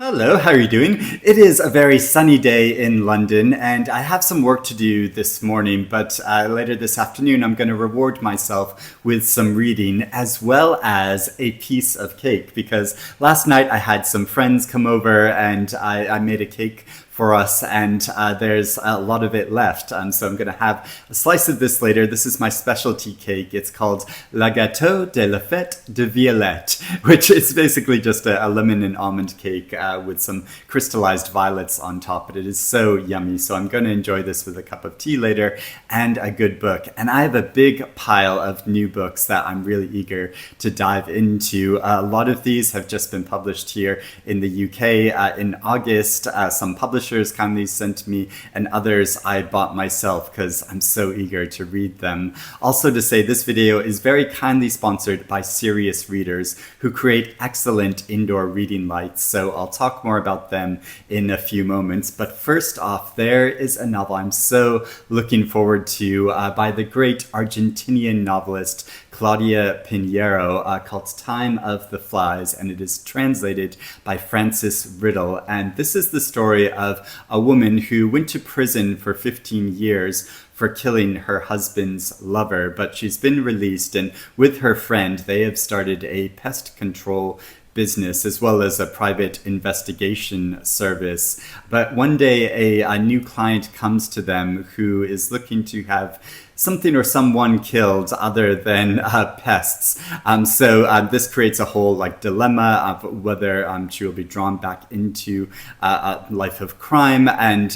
Hello, how are you doing? It is a very sunny day in London, and I have some work to do this morning, but later this afternoon I'm going to reward myself with some reading as well as a piece of cake, because last night I had some friends come over and I made a cake for us, and there's a lot of it left. So I'm going to have a slice of this later. This is my specialty cake. It's called La Gâteau de la Fête de Violette, which is basically just a lemon and almond cake with some crystallized violets on top. But it is so yummy. So I'm going to enjoy this with a cup of tea later and a good book. And I have a big pile of new books that I'm really eager to dive into. A lot of these have just been published here in the UK in August. Some publishers kindly sent me, and others I bought myself because I'm so eager to read them. Also to say, this video is very kindly sponsored by Serious Readers, who create excellent indoor reading lights, so I'll talk more about them in a few moments. But first off, there is a novel I'm so looking forward to by the great Argentinian novelist Claudia Pineiro, called Time of the Flies, and it is translated by Francis Riddle. And this is the story of a woman who went to prison for 15 years for killing her husband's lover, but she's been released, and with her friend they have started a pest control business as well as a private investigation service. But one day a new client comes to them who is looking to have something or someone killed other than pests. So this creates a whole dilemma of whether she will be drawn back into a life of crime, and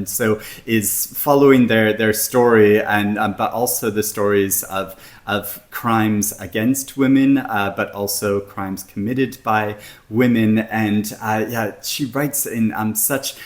so is following their story, and but also the stories of crimes against women, but also crimes committed by women. And she writes in such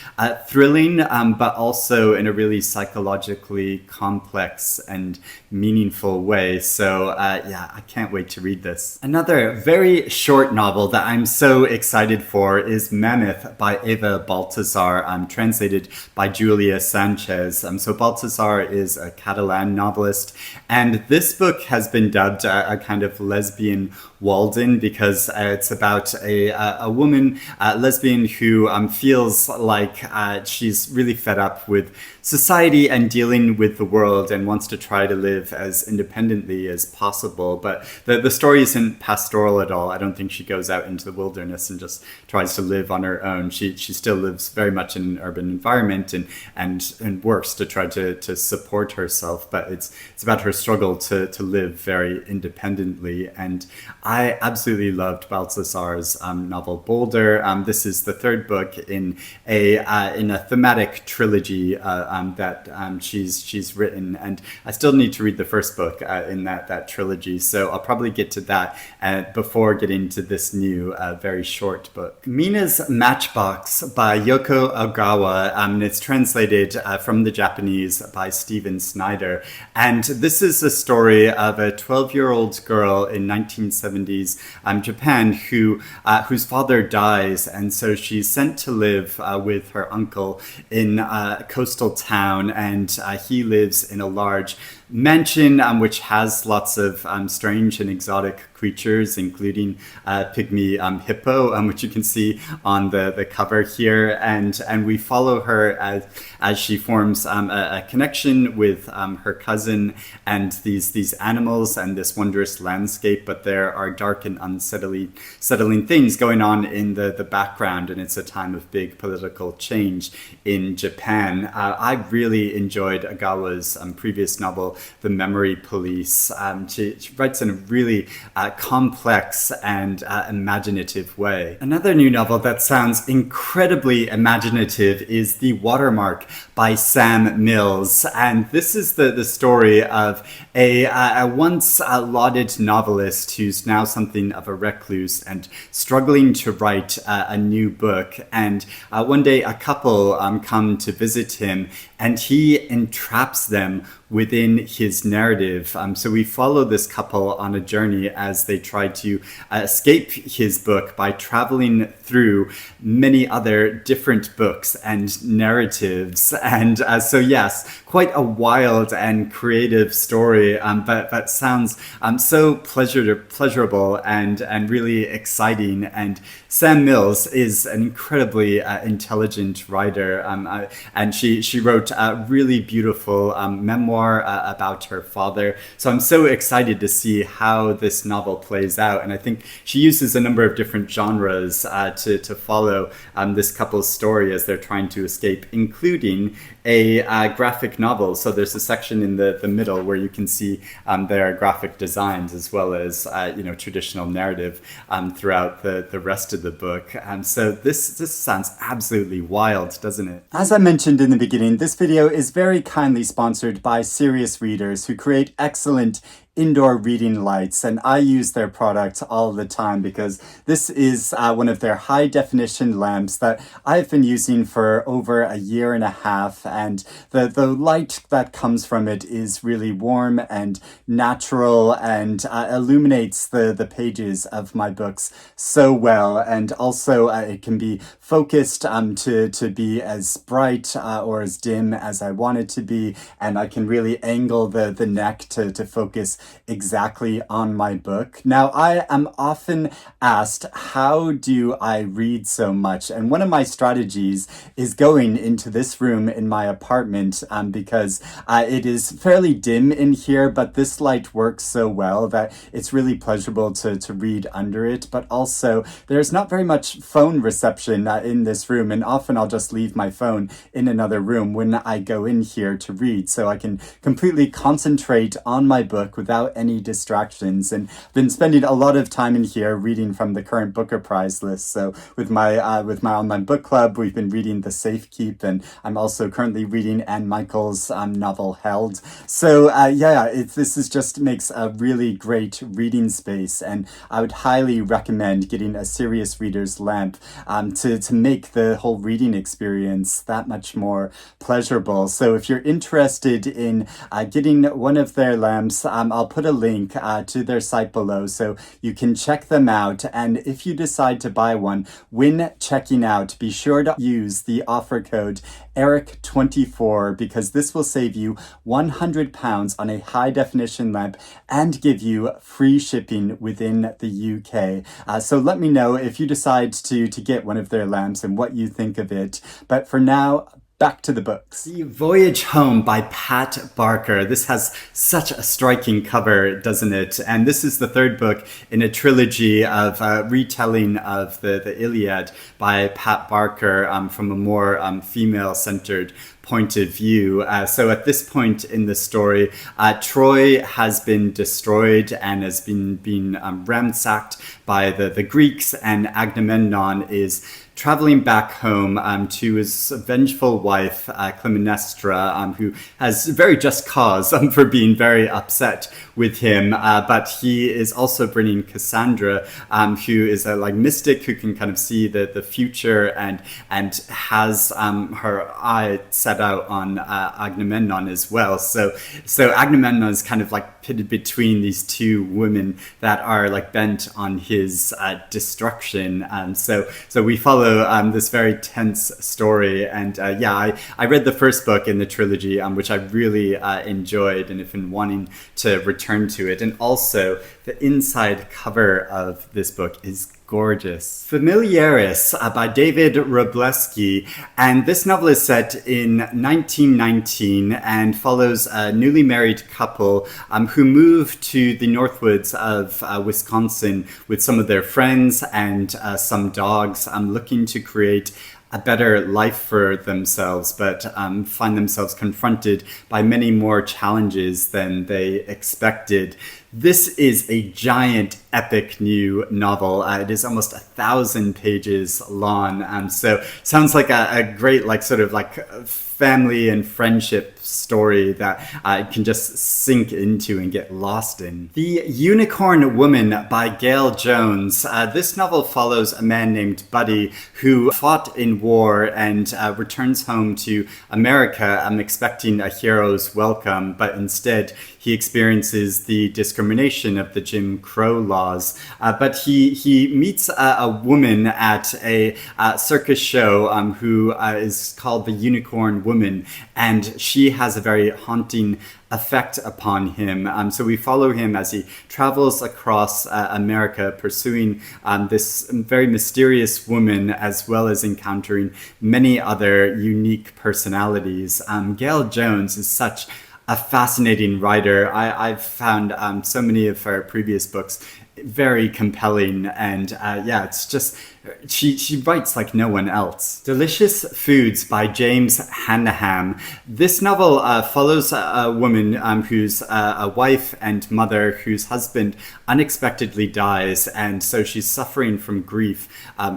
thrilling, but also in a really psychologically complex and meaningful way. So I can't wait to read this. Another very short novel that I'm so excited for is Mammoth by Eva Baltasar, translated by Julia Sanchez. So Baltasar is a Catalan novelist, and this book has been dubbed a kind of lesbian Walden, because it's about a woman, lesbian, who feels like she's really fed up with society and dealing with the world and wants to try to live as independently as possible. But the story isn't pastoral at all. I don't think she goes out into the wilderness and just tries to live on her own. She still lives very much in an urban environment and works to try to support herself. But it's about her struggle to live very independently. And I absolutely loved Baltasar's novel Boulder. This is the third book in a thematic trilogy that she's written, and I still need to read the first book in that trilogy. So I'll probably get to that before getting to this new very short book. Mina's Matchbox by Yoko Ogawa. It's translated from the Japanese by Stephen Snyder, and this is a story of a 12-year-old girl in 1970s Japan whose father dies, and so she's sent to live with her uncle in a coastal town, and he lives in a large mansion which has lots of strange and exotic creatures, including pygmy hippo, which you can see on the cover here, and we follow her as she forms a connection with her cousin and these animals and this wondrous landscape. But there are dark and unsettling things going on in the background, and it's a time of big political change in Japan. I really enjoyed Ogawa's previous novel, The Memory Police. She writes in a really complex and imaginative way. Another new novel that sounds incredibly imaginative is The Watermark by Sam Mills, and this is the story of a once lauded novelist who's now something of a recluse and struggling to write a new book. And one day a couple come to visit him, and he entraps them within his narrative. So we follow this couple on a journey as they try to escape his book by traveling through many other different books and narratives. And so yes, quite a wild and creative story, but that sounds so pleasurable and really exciting. And Sam Mills is an incredibly intelligent writer, and she wrote a really beautiful memoir about her father. So I'm so excited to see how this novel plays out, and I think she uses a number of different genres to follow this couple's story as they're trying to escape, including a graphic novel. So there's a section in the middle where you can see their graphic designs as well as traditional narrative throughout the rest of the book. So this sounds absolutely wild, doesn't it? As I mentioned in the beginning, this video is very kindly sponsored by Serious Readers, who create excellent indoor reading lights, and I use their product all the time because this is one of their high definition lamps that I've been using for over a year and a half, and the light that comes from it is really warm and natural and illuminates the pages of my books so well, and also it can be focused to be as bright or as dim as I want it to be, and I can really angle the neck to focus exactly on my book. Now, I am often asked, how do I read so much? And one of my strategies is going into this room in my apartment because it is fairly dim in here, but this light works so well that it's really pleasurable to read under it. But also, there's not very much phone reception in this room, and often I'll just leave my phone in another room when I go in here to read, so I can completely concentrate on my book without any distractions. And I've been spending a lot of time in here reading from the current Booker Prize list. So with my online book club, we've been reading The Safekeep, and I'm also currently reading Anne Michael's novel Held. So this is just makes a really great reading space, and I would highly recommend getting a Serious Readers lamp to make the whole reading experience that much more pleasurable. So if you're interested in getting one of their lamps, I'll put a link to their site below so you can check them out. And if you decide to buy one, when checking out, be sure to use the offer code ERIC24, because this will save you £100 on a high definition lamp and give you free shipping within the UK. So let me know if you decide to get one of their lamps and what you think of it. But for now, back to the books. The Voyage Home by Pat Barker. This has such a striking cover, doesn't it? And this is the third book in a trilogy of retelling of the Iliad by Pat Barker from a more female-centered point of view. So at this point in the story, Troy has been destroyed and has been ransacked by the Greeks, and Agamemnon is traveling back home to his vengeful wife, Clytemnestra, who has very just cause for being very upset with him. But he is also bringing Cassandra, who is a mystic who can kind of see the future and has her eye set out on Agamemnon as well. So Agamemnon is kind of pitted between these two women that are bent on his destruction. So we follow this very tense story, and I read the first book in the trilogy, which I really enjoyed and have been wanting to return to it. And also the inside cover of this book is gorgeous. Familiaris by David Wroblewski, and this novel is set in 1919 and follows a newly married couple who move to the Northwoods of Wisconsin with some of their friends and some dogs, looking to create a better life for themselves, but find themselves confronted by many more challenges than they expected. This is a giant, epic new novel. It is almost 1,000 pages long. So sounds like a great, family and friendship story that I can just sink into and get lost in. The Unicorn Woman by Gayl Jones. This novel follows a man named Buddy who fought in war and returns home to America expecting a hero's welcome, but instead he experiences the discrimination of the Jim Crow laws. But he meets a woman at a circus show who is called the Unicorn Woman, and she has a very haunting effect upon him. So we follow him as he travels across America, pursuing this very mysterious woman, as well as encountering many other unique personalities. Gayl Jones is such a fascinating writer. I've found so many of her previous books very compelling, and it's just she writes like no one else. Delicious Foods by James Hannaham. This novel follows a woman who's a wife and mother whose husband unexpectedly dies, and so she's suffering from grief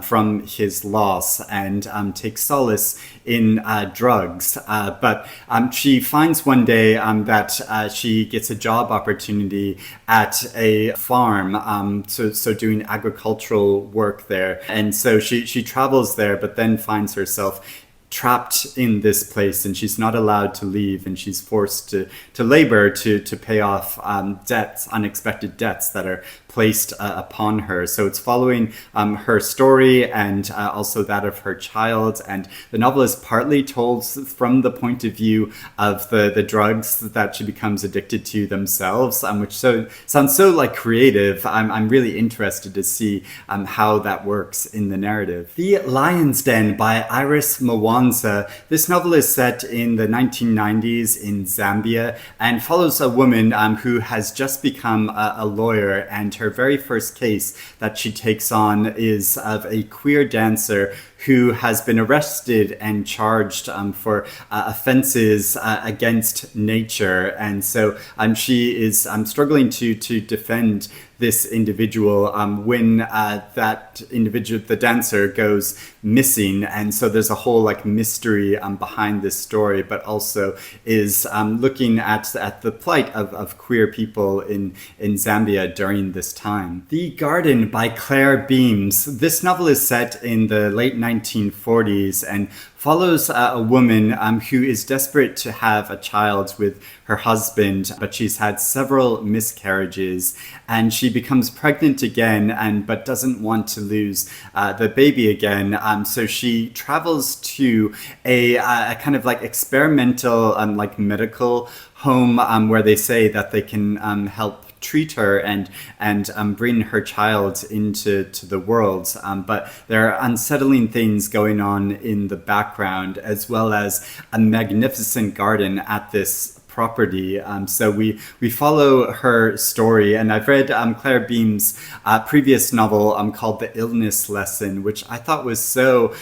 from his loss, and takes solace in drugs. But she finds one day that she gets a job opportunity at a farm, so doing agricultural work there. And so she travels there, but then finds herself trapped in this place, and she's not allowed to leave, and she's forced to labor to pay off debts, unexpected debts that are placed upon her. So it's following her story and also that of her child. And the novel is partly told from the point of view of the drugs that she becomes addicted to themselves, which sounds so like creative. I'm really interested to see how that works in the narrative. The Lion's Den by Iris Mwanza. This novel is set in the 1990s in Zambia and follows a woman who has just become a lawyer, and her very first case that she takes on is of a queer dancer who has been arrested and charged for offenses against nature. And so she is struggling to defend this individual when that individual, the dancer, goes missing. And so there's a whole mystery behind this story, but also is looking at the plight of queer people in Zambia during this time. The Garden by Clare Beams. This novel is set in the late 1940s and follows a woman who is desperate to have a child with her husband, but she's had several miscarriages, and she becomes pregnant again, but doesn't want to lose the baby again. So she travels to a kind of experimental medical home where they say that they can help treat her and bring her child into the world. But there are unsettling things going on in the background, as well as a magnificent garden at this property. So we follow her story, and I've read Clare Beams' previous novel called The Illness Lesson, which I thought was so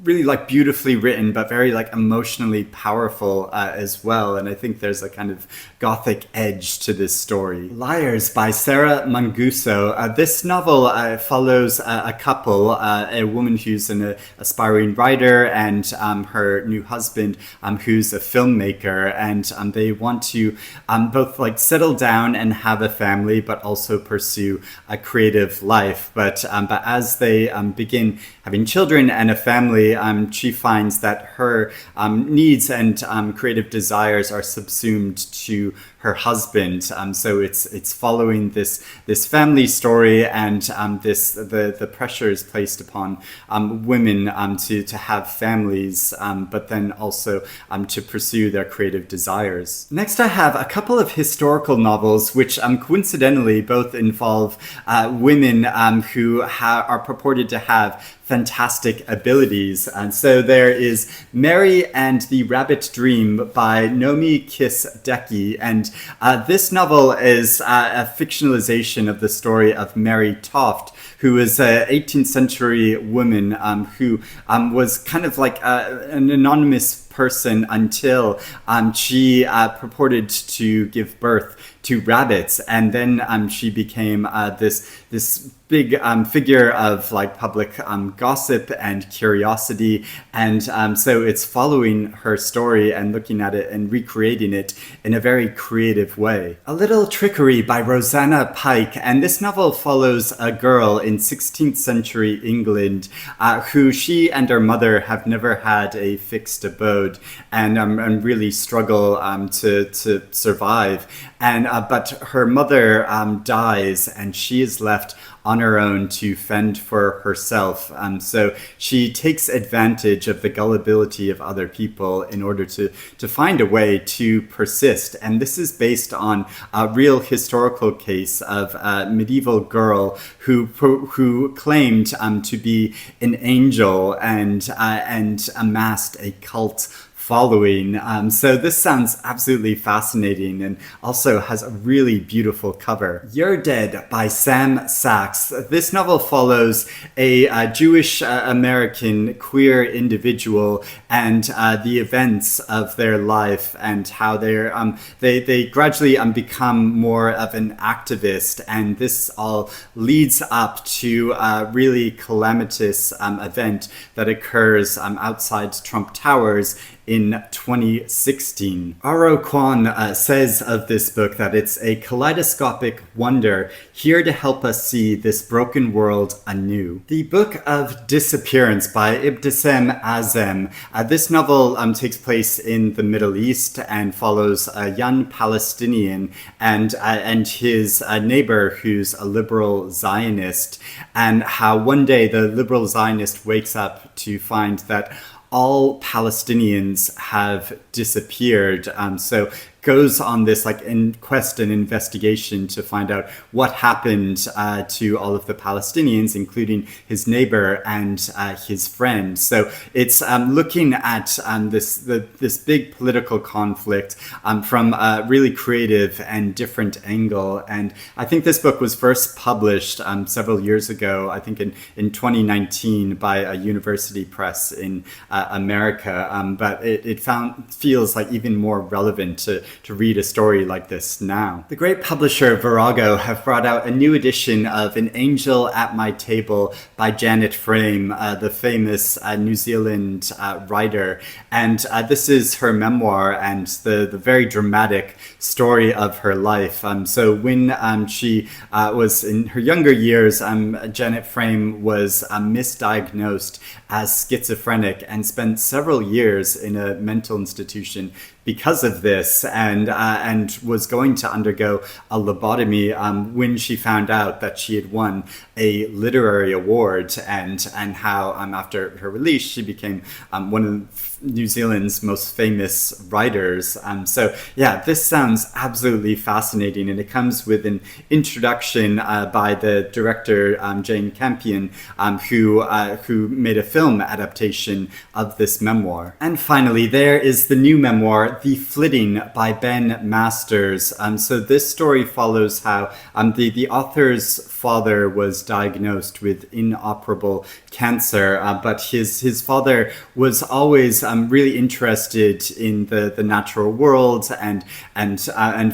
really beautifully written, but very emotionally powerful as well. And I think there's a kind of gothic edge to this story. Liars by Sarah Manguso. This novel follows a couple, a woman who's an aspiring writer and her new husband who's a filmmaker, and they want to both settle down and have a family, but also pursue a creative life. But as they begin having children and a family, she finds that her needs and creative desires are subsumed to her husband. So it's following this family story, and the pressure is placed upon women to have families, but then also to pursue their creative desires. Next, I have a couple of historical novels which coincidentally both involve women who are purported to have fantastic abilities. And so there is Mary and the Rabbit Dream by Noemi Kiss-Deaki. And this novel is a fictionalization of the story of Mary Toft, who is an 18th century woman who was kind of an anonymous person until she purported to give birth to rabbits, and then she became this big figure of like public gossip and curiosity, and so it's following her story and looking at it and recreating it in a very creative way. A Little Trickerie by Rosanna Pike, and this novel follows a girl in 16th century England who she and her mother have never had a fixed abode and really struggle to survive. And but her mother dies, and she is left on her own to fend for herself. So she takes advantage of the gullibility of other people in order to find a way to persist. And this is based on a real historical case of a medieval girl who claimed to be an angel and amassed a cult following. So this sounds absolutely fascinating and also has a really beautiful cover. You're Dead by Sam Sachs. This novel follows a Jewish American queer individual and the events of their life and how they gradually become more of an activist, and this all leads up to a really calamitous event that occurs outside Trump Towers in 2016. Aro Kwan says of this book that it's a kaleidoscopic wonder here to help us see this broken world anew. The Book of Disappearance by Ibtisam Azem. This novel takes place in the Middle East and follows a young Palestinian and his neighbor who's a liberal Zionist, and how one day the liberal Zionist wakes up to find that all Palestinians have disappeared. So goes on this quest and investigation to find out what happened to all of the Palestinians, including his neighbor and his friend. So it's looking at this big political conflict from a really creative and different angle. And I think this book was first published several years ago, I think in 2019 by a university press in America. But it feels like even more relevant to read a story like this now. The great publisher Virago have brought out a new edition of An Angel at My Table by Janet Frame, the famous New Zealand writer. And this is her memoir and the very dramatic story of her life. So when she was in her younger years, Janet Frame was misdiagnosed as schizophrenic and spent several years in a mental institution because of this, and was going to undergo a lobotomy when she found out that she had won a literary award, and how after her release she became one of New Zealand's most famous writers. So yeah, this sounds absolutely fascinating, and it comes with an introduction by the director Jane Campion, who made a film adaptation of this memoir. And finally, there is the new memoir, The Flitting by Ben Masters. So this story follows how the author's father was diagnosed with inoperable cancer, but his father was always really interested in the natural world and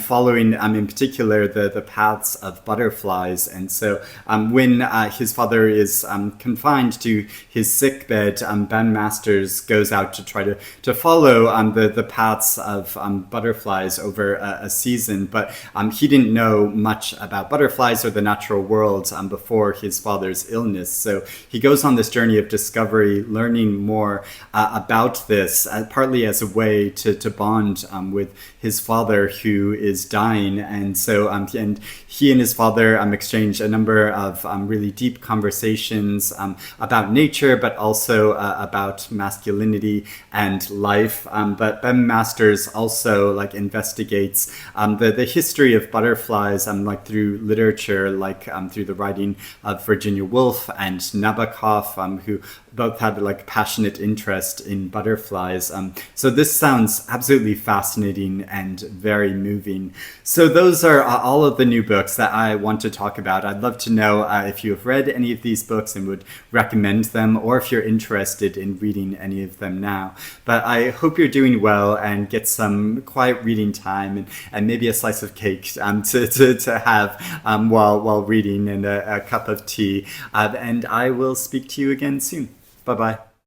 following in particular the paths of butterflies. And so when his father is confined to his sickbed, Ben Masters goes out to try to follow the paths of butterflies over a season, but he didn't know much about butterflies or the natural world before his father's illness. So he goes on this journey of discovery, learning more about this, partly as a way to bond with his father who is dying. And so and he and his father exchange a number of really deep conversations about nature, but also about masculinity and life. But Ben Masters also investigates the history of butterflies through literature, like through the writing of Virginia Woolf and Nabokov, who both had like passionate interest in butterflies. So this sounds absolutely fascinating and very moving. So those are all of the new books that I want to talk about. I'd love to know if you have read any of these books and would recommend them, or if you're interested in reading any of them now. But I hope you're doing well and get some quiet reading time and maybe a slice of cake to have while reading, and a cup of tea. And I will speak to you again soon. Bye-bye.